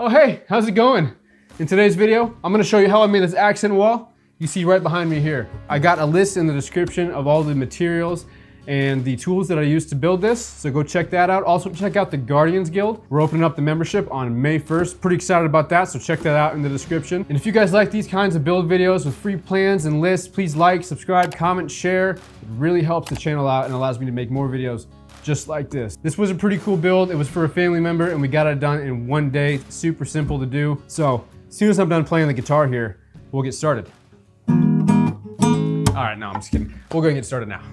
Oh hey, how's it going? In today's video, I'm gonna show you how I made this accent wall you see right behind me here. I got a list in the description of all the materials and the tools that I used to build this, so go check that out. Also check out the Guardians Guild. We're opening up the membership on May 1st. Pretty excited about that, so check that out in the description. And if you guys like these kinds of build videos with free plans and lists, please like, subscribe, comment, share. It really helps the channel out and allows me to make more videos just like this. This was a pretty cool build. It was for a family member and we got it done in one day. Super simple to do. So as soon as I'm done playing the guitar here, we'll get started. All right, no, I'm just kidding. We'll go and get started now.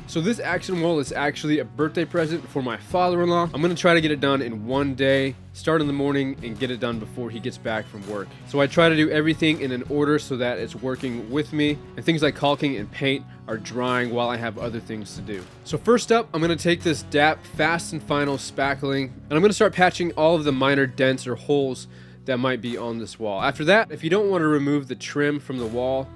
So this accent wall is actually a birthday present for my father-in-law. I'm gonna try to get it done in one day, start in the morning and get it done before he gets back from work. So I try to do everything in an order so that it's working with me, and things like caulking and paint are drying while I have other things to do. So first up, I'm gonna take this DAP Fast and Final spackling, and I'm gonna start patching all of the minor dents or holes that might be on this wall. After that, if you don't want to remove the trim from the wall,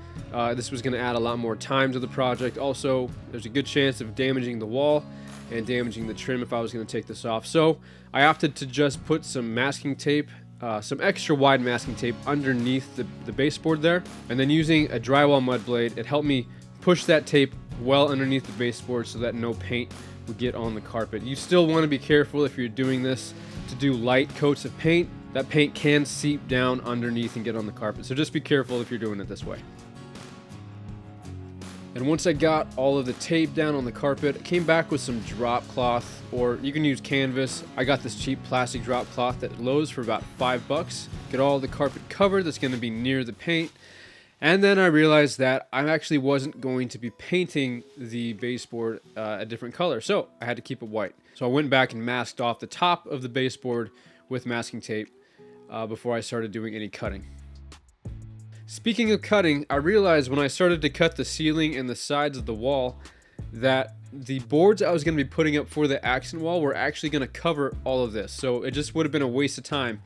this was going to add a lot more time to the project. Also, there's a good chance of damaging the wall and damaging the trim if I was going to take this off. So I opted to just put some masking tape, some extra wide masking tape underneath the baseboard there. And then using a drywall mud blade, it helped me push that tape well underneath the baseboard so that no paint would get on the carpet. You still want to be careful if you're doing this to do light coats of paint. That paint can seep down underneath and get on the carpet. So just be careful if you're doing it this way. And once I got all of the tape down on the carpet, I came back with some drop cloth, or you can use canvas. I got this cheap plastic drop cloth at Lowe's for about $5. Get all the carpet covered that's going to be near the paint. And then I realized that I actually wasn't going to be painting the baseboard a different color, so I had to keep it white. So I went back and masked off the top of the baseboard with masking tape before I started doing any cutting. Speaking of cutting, I realized when I started to cut the ceiling and the sides of the wall that the boards I was going to be putting up for the accent wall were actually going to cover all of this. So it just would have been a waste of time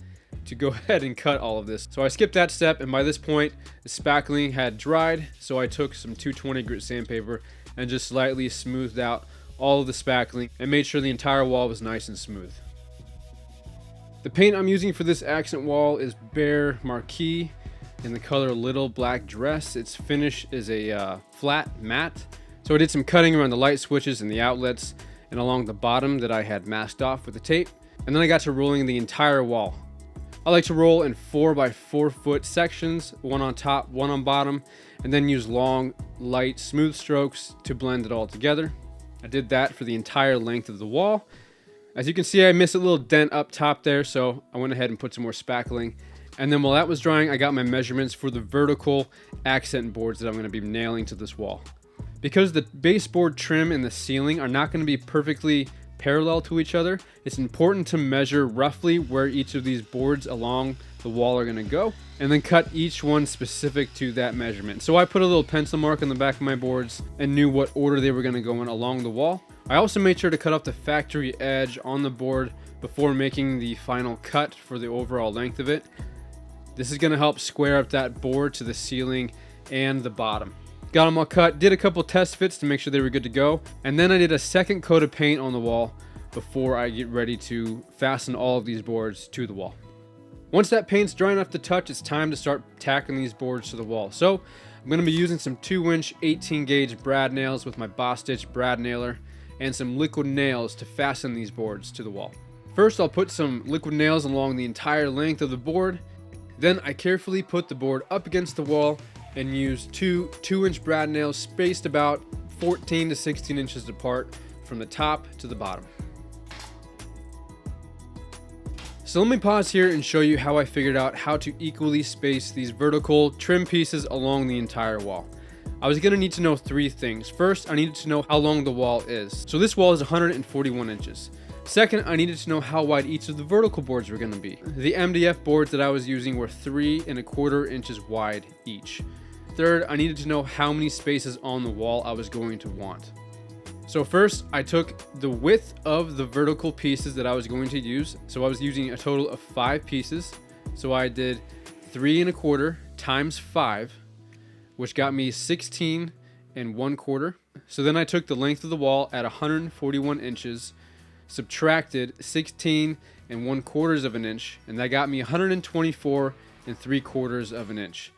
to go ahead and cut all of this. So I skipped that step, and by this point the spackling had dried, so I took some 220 grit sandpaper and just slightly smoothed out all of the spackling and made sure the entire wall was nice and smooth. The paint I'm using for this accent wall is Bear Marquee in the color Little Black Dress. Its finish is a flat matte. So I did some cutting around the light switches and the outlets and along the bottom that I had masked off with the tape. And then I got to rolling the entire wall. I like to roll in 4x4 foot sections, one on top, one on bottom, and then use long, light, smooth strokes to blend it all together. I did that for the entire length of the wall. As you can see, I missed a little dent up top there, so I went ahead and put some more spackling. And then while that was drying, I got my measurements for the vertical accent boards that I'm going to be nailing to this wall. Because the baseboard trim and the ceiling are not going to be perfectly parallel to each other, it's important to measure roughly where each of these boards along the wall are going to go, and then cut each one specific to that measurement. So I put a little pencil mark on the back of my boards and knew what order they were going to go in along the wall. I also made sure to cut off the factory edge on the board before making the final cut for the overall length of it. This is going to help square up that board to the ceiling and the bottom. Got them all cut, did a couple test fits to make sure they were good to go, and then I did a second coat of paint on the wall before I get ready to fasten all of these boards to the wall. Once that paint's dry enough to touch, it's time to start tacking these boards to the wall. So I'm going to be using some 2-inch 18 gauge brad nails with my Boss Stitch brad nailer and some liquid nails to fasten these boards to the wall. First, I'll put some liquid nails along the entire length of the board. Then I carefully put the board up against the wall and use two 2-inch brad nails spaced about 14 to 16 inches apart from the top to the bottom. So let me pause here and show you how I figured out how to equally space these vertical trim pieces along the entire wall. I was going to need to know 3 things. First, I needed to know how long the wall is. So this wall is 141 inches. Second, I needed to know how wide each of the vertical boards were going to be. The MDF boards that I was using were 3¼ inches wide each. Third, I needed to know how many spaces on the wall I was going to want. So first, I took the width of the vertical pieces that I was going to use. So I was using a total of 5 pieces. So I did 3¼ times 5, which got me 16¼ So then I took the length of the wall at 141 inches. subtracted 16 1/4 of an inch, and that got me 124 3/4 of an inch.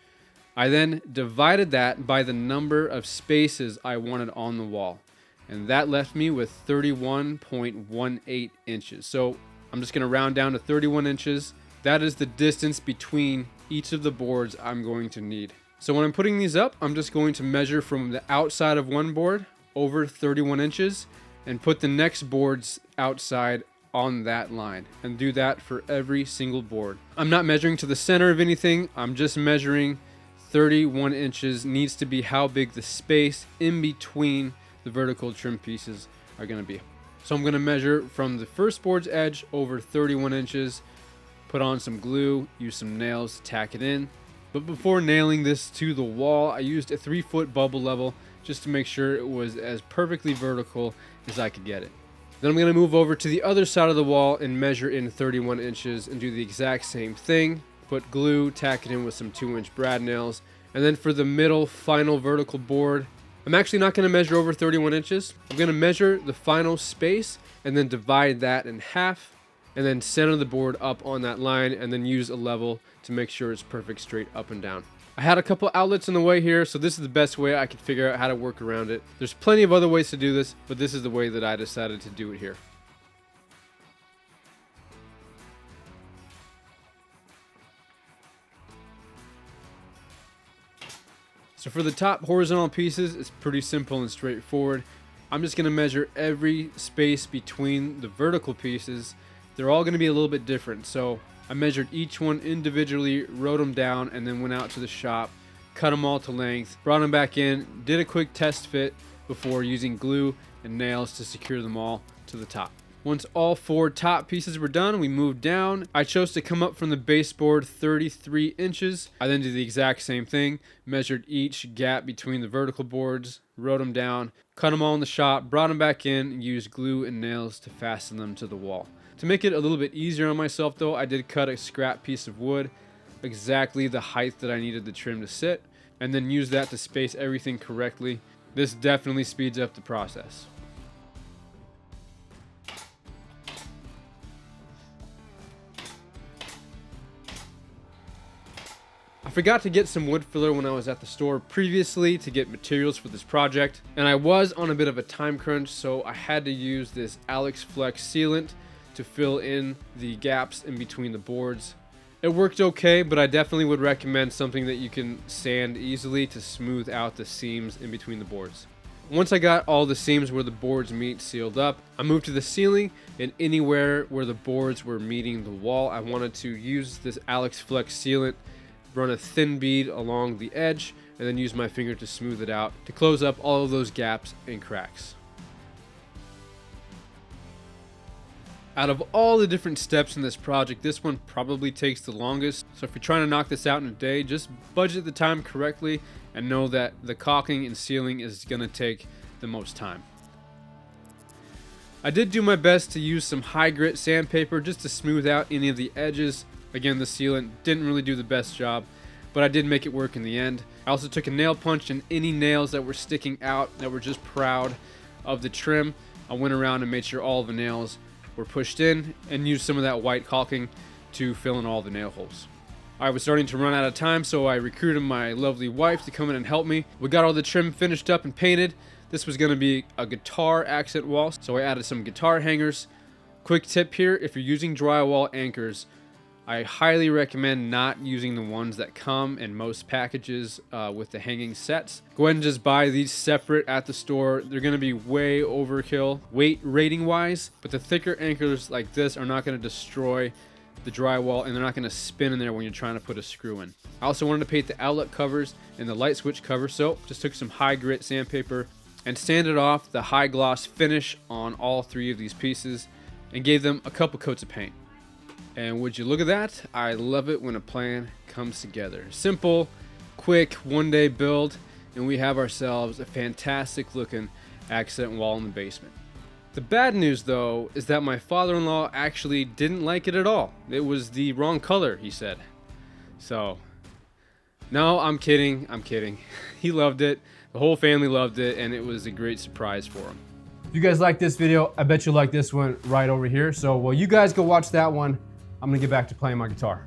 I then divided that by the number of spaces I wanted on the wall, and that left me with 31.18 inches. So I'm just going to round down to 31 inches. That is the distance between each of the boards I'm going to need. So when I'm putting these up, I'm just going to measure from the outside of one board over 31 inches and put the next board's outside on that line, and do that for every single board. I'm not measuring to the center of anything. I'm just measuring 31 inches needs to be how big the space in between the vertical trim pieces are going to be. So I'm going to measure from the first board's edge over 31 inches, put on some glue, use some nails to tack it in. But before nailing this to the wall, I used a 3-foot bubble level just to make sure it was as perfectly vertical as I could get it. Then I'm going to move over to the other side of the wall and measure in 31 inches and do the exact same thing. Put glue, tack it in with some 2-inch brad nails. And then for the middle final vertical board, I'm actually not going to measure over 31 inches. I'm going to measure the final space and then divide that in half, and then center the board up on that line, and then use a level to make sure it's perfect straight up and down. I had a couple outlets in the way here, so this is the best way I could figure out how to work around it. There's plenty of other ways to do this, but this is the way that I decided to do it here. So for the top horizontal pieces, it's pretty simple and straightforward. I'm just going to measure every space between the vertical pieces. They're all going to be a little bit different, so I measured each one individually, wrote them down, and then went out to the shop, cut them all to length, brought them back in, did a quick test fit before using glue and nails to secure them all to the top. Once all 4 top pieces were done, we moved down. I chose to come up from the baseboard 33 inches. I then did the exact same thing, measured each gap between the vertical boards, wrote them down, cut them all in the shop, brought them back in, and used glue and nails to fasten them to the wall. To make it a little bit easier on myself though, I did cut a scrap piece of wood, exactly the height that I needed the trim to sit, and then use that to space everything correctly. This definitely speeds up the process. I forgot to get some wood filler when I was at the store previously to get materials for this project, and I was on a bit of a time crunch, so I had to use this Alex Flex sealant to fill in the gaps in between the boards. It worked okay, but I definitely would recommend something that you can sand easily to smooth out the seams in between the boards. Once I got all the seams where the boards meet sealed up, I moved to the ceiling, and anywhere where the boards were meeting the wall, I wanted to use this Alex Flex sealant, run a thin bead along the edge, and then use my finger to smooth it out to close up all of those gaps and cracks. Out of all the different steps in this project, this one probably takes the longest. So if you're trying to knock this out in a day, just budget the time correctly and know that the caulking and sealing is going to take the most time. I did do my best to use some high grit sandpaper just to smooth out any of the edges. Again, the sealant didn't really do the best job, but I did make it work in the end. I also took a nail punch, and any nails that were sticking out that were just proud of the trim, I went around and made sure all the nails were pushed in and used some of that white caulking to fill in all the nail holes. I was starting to run out of time, so I recruited my lovely wife to come in and help me. We got all the trim finished up and painted. This was going to be a guitar accent wall, so I added some guitar hangers. Quick tip here, if you're using drywall anchors, I highly recommend not using the ones that come in most packages with the hanging sets. Go ahead and just buy these separate at the store. They're going to be way overkill weight rating wise, but the thicker anchors like this are not going to destroy the drywall, and they're not going to spin in there when you're trying to put a screw in. I also wanted to paint the outlet covers and the light switch cover, so just took some high grit sandpaper and sanded off the high gloss finish on all 3 of these pieces and gave them a couple coats of paint. And would you look at that? I love it when a plan comes together. Simple, quick, one-day build, and we have ourselves a fantastic looking accent wall in the basement. The bad news though is that my father-in-law actually didn't like it at all. It was the wrong color, he said. So, no, I'm kidding. He loved it. The whole family loved it, and it was a great surprise for him. If you guys like this video, I bet you like this one right over here. So while you guys go watch that one, I'm gonna get back to playing my guitar.